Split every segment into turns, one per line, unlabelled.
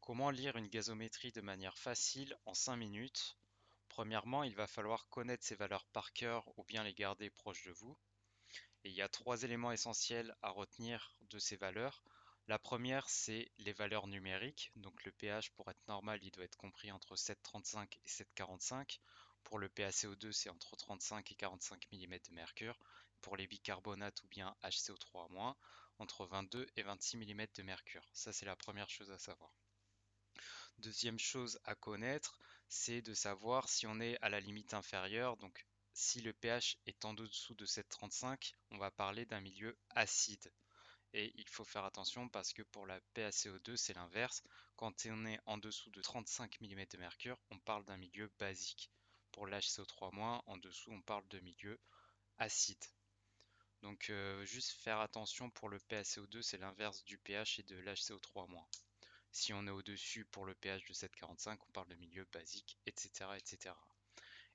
Comment lire une gazométrie de manière facile en 5 minutes? Premièrement, il va falloir connaître ces valeurs par cœur ou bien les garder proches de vous. Et il y a trois éléments essentiels à retenir de ces valeurs. La première, c'est les valeurs numériques. Donc le pH, pour être normal, il doit être compris entre 7,35 et 7,45. Pour le PaCO2, c'est entre 35 et 45 mm de mercure. Pour les bicarbonates ou bien HCO3-, entre 22 et 26 mm de mercure. Ça, c'est la première chose à savoir. Deuxième chose à connaître, c'est de savoir si on est à la limite inférieure. Donc si le pH est en dessous de 7,35, on va parler d'un milieu acide. Et il faut faire attention parce que pour la PaCO2, c'est l'inverse. Quand on est en dessous de 35 mm de mercure, on parle d'un milieu basique. Pour l'HCO3-, en dessous, on parle de milieu acide. Donc juste faire attention, pour le PaCO2, c'est l'inverse du pH et de l'HCO3-. Si on est au-dessus pour le pH de 7,45, on parle de milieu basique, etc., etc.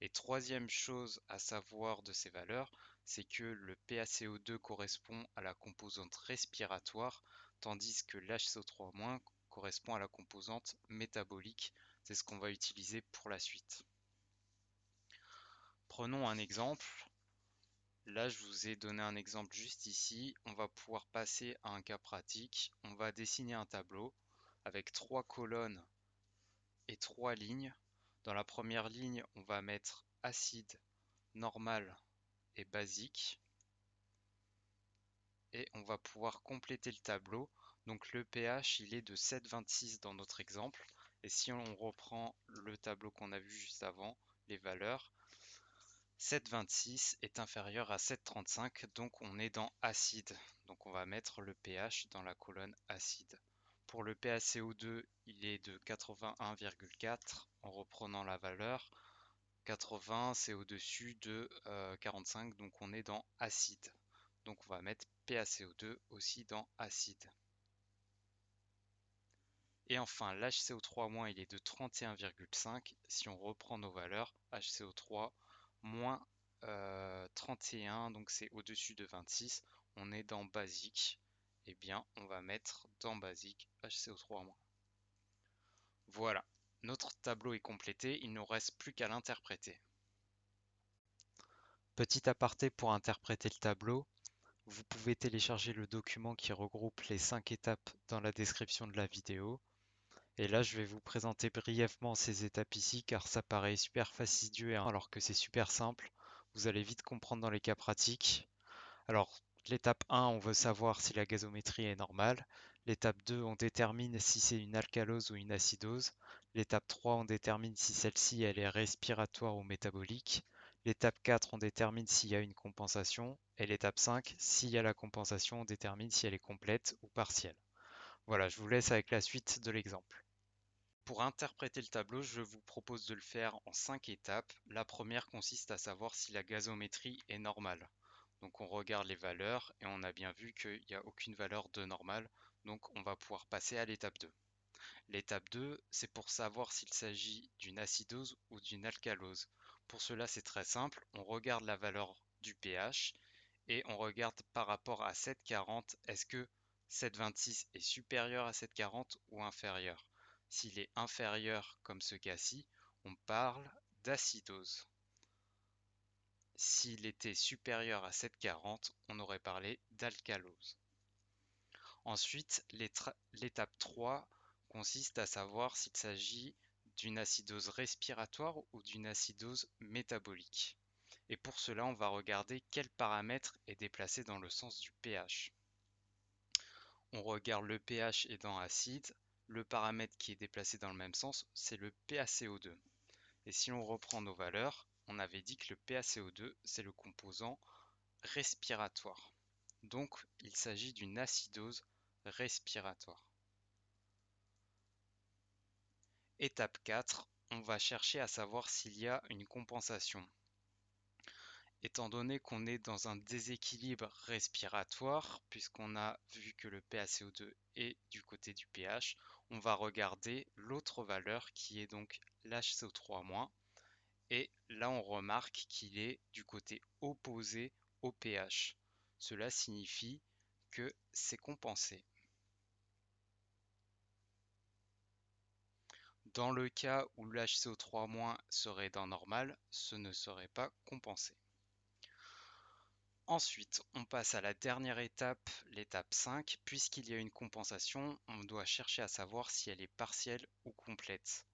Et troisième chose à savoir de ces valeurs, c'est que le PaCO2 correspond à la composante respiratoire, tandis que l'HCO3- correspond à la composante métabolique. C'est ce qu'on va utiliser pour la suite. Prenons un exemple. Là, je vous ai donné un exemple juste ici. On va pouvoir passer à un cas pratique. On va dessiner un tableau avec 3 colonnes et 3 lignes. Dans la première ligne, on va mettre acide, normal et basique. Et on va pouvoir compléter le tableau. Donc le pH, il est de 7,26 dans notre exemple. Et si on reprend le tableau qu'on a vu juste avant, les valeurs, 7,26 est inférieur à 7,35, donc on est dans acide. Donc on va mettre le pH dans la colonne acide. Pour le PaCO2, il est de 81,4 en reprenant la valeur. 80, c'est au-dessus de 45, donc on est dans acide. Donc on va mettre PaCO2 aussi dans acide. Et enfin, l'HCO3-, il est de 31,5. Si on reprend nos valeurs, HCO3 moins 31, donc c'est au-dessus de 26. On est dans basique. Eh bien, on va mettre dans basique HCO3-. Voilà, notre tableau est complété, il ne nous reste plus qu'à l'interpréter. Petit aparté pour interpréter le tableau, vous pouvez télécharger le document qui regroupe les 5 étapes dans la description de la vidéo. Et là, je vais vous présenter brièvement ces étapes ici car ça paraît super fastidieux alors que c'est super simple. Vous allez vite comprendre dans les cas pratiques. Alors, l'étape 1, on veut savoir si la gazométrie est normale. L'étape 2, on détermine si c'est une alcalose ou une acidose. L'étape 3, on détermine si celle-ci elle est respiratoire ou métabolique. L'étape 4, on détermine s'il y a une compensation. Et l'étape 5, s'il y a la compensation, on détermine si elle est complète ou partielle. Voilà, je vous laisse avec la suite de l'exemple. Pour interpréter le tableau, je vous propose de le faire en 5 étapes. La première consiste à savoir si la gazométrie est normale. Donc on regarde les valeurs et on a bien vu qu'il n'y a aucune valeur de normale. Donc on va pouvoir passer à l'étape 2. L'étape 2, c'est pour savoir s'il s'agit d'une acidose ou d'une alcalose. Pour cela, c'est très simple. On regarde la valeur du pH et on regarde par rapport à 7,40, est-ce que 7,26 est supérieur à 7,40 ou inférieur? S'il est inférieur, comme ce cas-ci, on parle d'acidose. S'il était supérieur à 7,40, on aurait parlé d'alcalose. Ensuite, l'étape 3 consiste à savoir s'il s'agit d'une acidose respiratoire ou d'une acidose métabolique. Et pour cela, on va regarder quel paramètre est déplacé dans le sens du pH. On regarde le pH et dans acide, le paramètre qui est déplacé dans le même sens, c'est le PaCO2. Et si on reprend nos valeurs, on avait dit que le PaCO2, c'est le composant respiratoire. Donc, il s'agit d'une acidose respiratoire. Étape 4, on va chercher à savoir s'il y a une compensation. Étant donné qu'on est dans un déséquilibre respiratoire, puisqu'on a vu que le PaCO2 est du côté du pH, on va regarder l'autre valeur qui est donc l'HCO3-. Et là, on remarque qu'il est du côté opposé au pH. Cela signifie que c'est compensé. Dans le cas où l'HCO3- serait dans normal, ce ne serait pas compensé. Ensuite, on passe à la dernière étape, l'étape 5. Puisqu'il y a une compensation, on doit chercher à savoir si elle est partielle ou complète.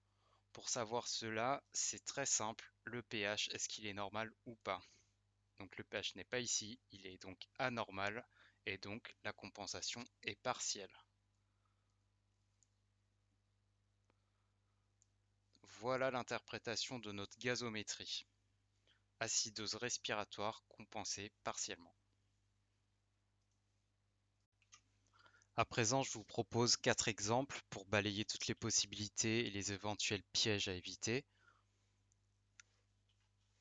Pour savoir cela, c'est très simple. Le pH, est-ce qu'il est normal ou pas? Donc le pH n'est pas ici, il est donc anormal et donc la compensation est partielle. Voilà l'interprétation de notre gazométrie. Acidose respiratoire compensée partiellement. À présent, je vous propose 4 exemples pour balayer toutes les possibilités et les éventuels pièges à éviter.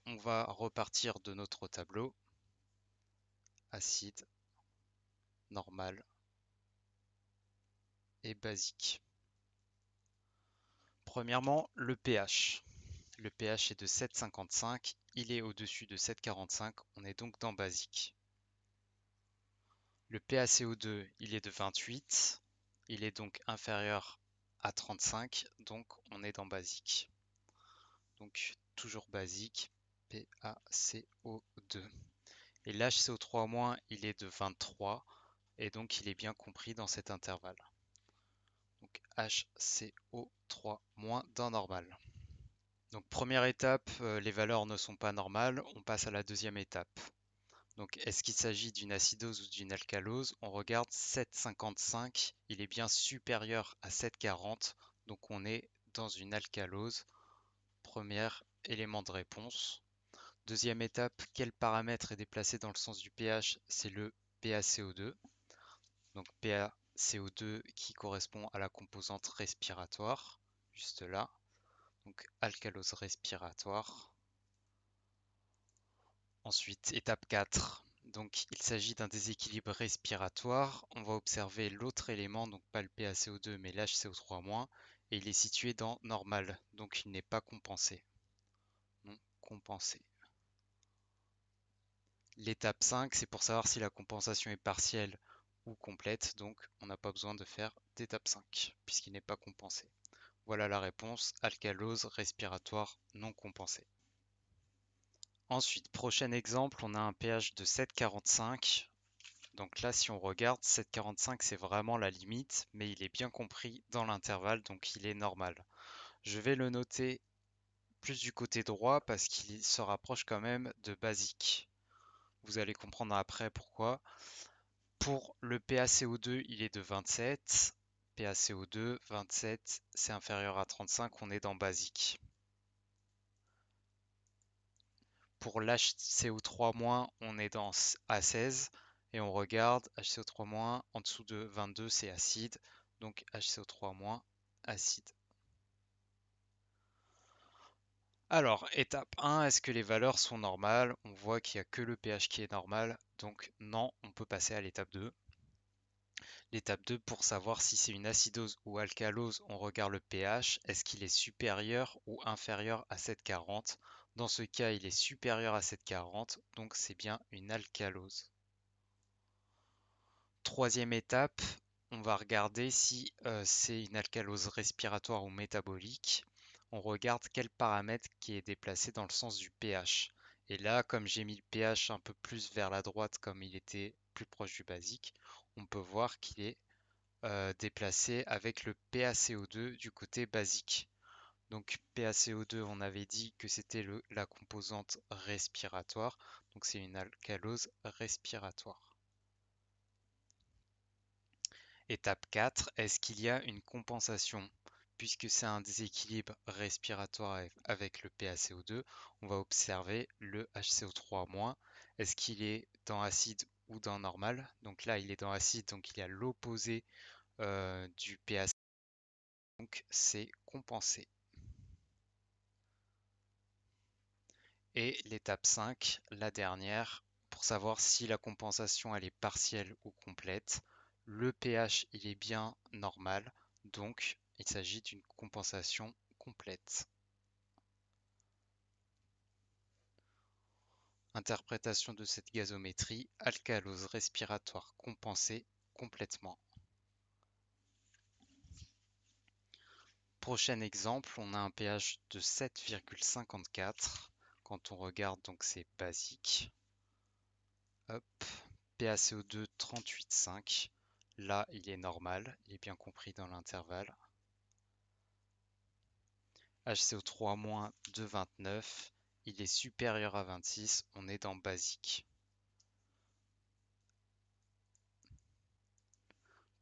On va repartir de notre tableau. Acide, normal et basique. Premièrement, le pH. Le pH est de 7,55, il est au-dessus de 7,45, on est donc dans basique. Le PaCO2, il est de 28, il est donc inférieur à 35, donc on est dans basique. Donc toujours basique, PaCO2. Et l'HCO3-, il est de 23, et donc il est bien compris dans cet intervalle. Donc HCO3- dans normal. Donc première étape, les valeurs ne sont pas normales, on passe à la deuxième étape. Donc est-ce qu'il s'agit d'une acidose ou d'une alcalose? On regarde 7,55, il est bien supérieur à 7,40, donc on est dans une alcalose. Premier élément de réponse. Deuxième étape, quel paramètre est déplacé dans le sens du pH? C'est le PaCO2. Donc PaCO2 qui correspond à la composante respiratoire, juste là. Donc alcalose respiratoire. Ensuite, étape 4. Donc il s'agit d'un déséquilibre respiratoire. On va observer l'autre élément, donc pas le PaCO2 mais l'HCO3-, et il est situé dans normal, donc il n'est pas compensé. Non compensé. L'étape 5, c'est pour savoir si la compensation est partielle ou complète, donc on n'a pas besoin de faire d'étape 5, puisqu'il n'est pas compensé. Voilà la réponse, alcalose respiratoire non compensée. Ensuite, prochain exemple, on a un pH de 7,45. Donc là, si on regarde, 7,45 c'est vraiment la limite, mais il est bien compris dans l'intervalle, donc il est normal. Je vais le noter plus du côté droit parce qu'il se rapproche quand même de basique. Vous allez comprendre après pourquoi. Pour le PaCO2, il est de 27. PaCO2, 27, c'est inférieur à 35, on est dans basique. Pour l'HCO3-, on est dans A16 et on regarde HCO3-, en dessous de 22, c'est acide. Donc HCO3-, acide. Alors, étape 1, est-ce que les valeurs sont normales? On voit qu'il n'y a que le pH qui est normal, donc non, on peut passer à l'étape 2. L'étape 2, pour savoir si c'est une acidose ou alcalose, on regarde le pH. Est-ce qu'il est supérieur ou inférieur à 7,40? Dans ce cas, il est supérieur à 7,40, donc c'est bien une alcalose. Troisième étape, on va regarder si c'est une alcalose respiratoire ou métabolique. On regarde quel paramètre qui est déplacé dans le sens du pH. Et là, comme j'ai mis le pH un peu plus vers la droite, comme il était plus proche du basique, on peut voir qu'il est déplacé avec le PaCO2 du côté basique. Donc PaCO2, on avait dit que c'était la composante respiratoire, donc c'est une alcalose respiratoire. Étape 4, est-ce qu'il y a une compensation? Puisque c'est un déséquilibre respiratoire avec le PaCO2, on va observer le HCO3-. Est-ce qu'il est dans acide ou dans normal? Donc là, il est dans acide, donc il y a l'opposé du PaCO2, donc c'est compensé. Et l'étape 5, la dernière, pour savoir si la compensation elle est partielle ou complète. Le pH il est bien normal, donc il s'agit d'une compensation complète. Interprétation de cette gazométrie, alcalose respiratoire compensée complètement. Prochain exemple, on a un pH de 7,54. Quand on regarde, donc c'est basique. Hop, PaCO2 38,5. Là, il est normal, il est bien compris dans l'intervalle. HCO3- de 29, il est supérieur à 26, on est dans basique.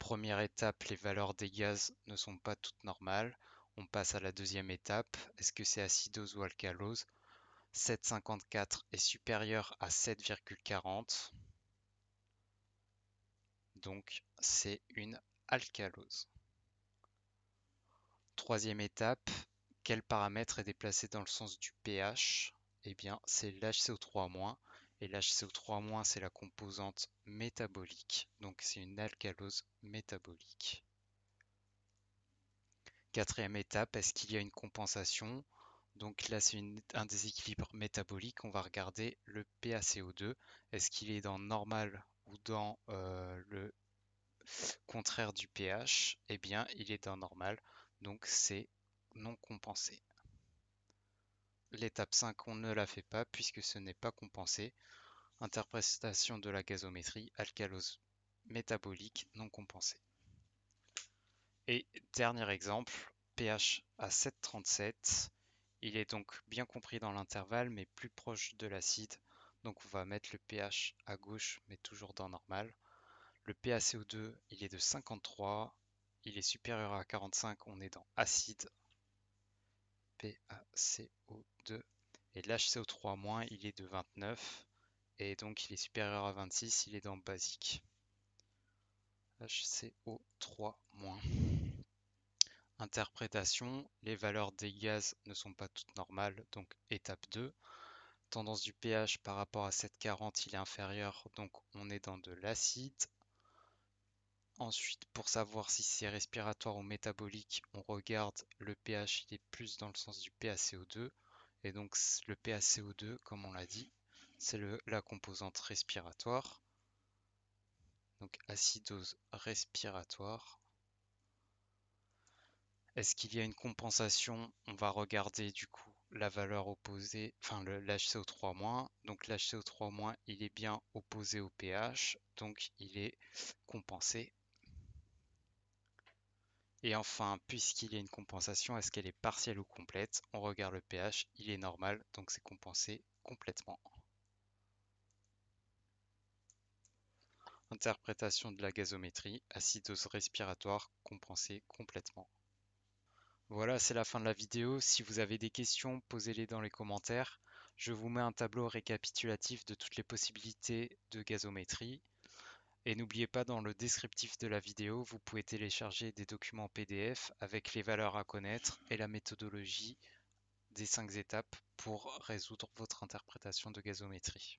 Première étape, les valeurs des gaz ne sont pas toutes normales. On passe à la deuxième étape. Est-ce que c'est acidose ou alcalose? 7,54 est supérieur à 7,40. Donc c'est une alcalose. Troisième étape, quel paramètre est déplacé dans le sens du pH? Eh bien, c'est l'HCO3-. Et l'HCO3-, c'est la composante métabolique. Donc c'est une alcalose métabolique. Quatrième étape, est-ce qu'il y a une compensation? Donc là, c'est un déséquilibre métabolique. On va regarder le PaCO2. Est-ce qu'il est dans normal ou dans le contraire du pH? Eh bien, il est dans normal. Donc c'est non compensé. L'étape 5, on ne la fait pas puisque ce n'est pas compensé. Interprétation de la gazométrie, alcalose métabolique non compensée. Et dernier exemple, pH à 7,37. Il est donc bien compris dans l'intervalle, mais plus proche de l'acide. Donc on va mettre le pH à gauche, mais toujours dans normal. Le PaCO2, il est de 53. Il est supérieur à 45, on est dans acide. PaCO2. Et l'HCO3-, il est de 29. Et donc il est supérieur à 26, il est dans basique. HCO3-. Interprétation, les valeurs des gaz ne sont pas toutes normales, donc étape 2. Tendance du pH par rapport à 7,40, il est inférieur, donc on est dans de l'acide. Ensuite, pour savoir si c'est respiratoire ou métabolique, on regarde le pH, il est plus dans le sens du PaCO2. Et donc le PaCO2, comme on l'a dit, c'est la composante respiratoire. Donc acidose respiratoire. Est-ce qu'il y a une compensation? On va regarder du coup la valeur opposée, enfin l'HCO3-. Donc l'HCO3-, il est bien opposé au pH, donc il est compensé. Et enfin, puisqu'il y a une compensation, est-ce qu'elle est partielle ou complète? On regarde le pH, il est normal, donc c'est compensé complètement. Interprétation de la gazométrie, acidose respiratoire, compensée complètement. Voilà, c'est la fin de la vidéo. Si vous avez des questions, posez-les dans les commentaires. Je vous mets un tableau récapitulatif de toutes les possibilités de gazométrie. Et n'oubliez pas, dans le descriptif de la vidéo, vous pouvez télécharger des documents PDF avec les valeurs à connaître et la méthodologie des 5 étapes pour résoudre votre interprétation de gazométrie.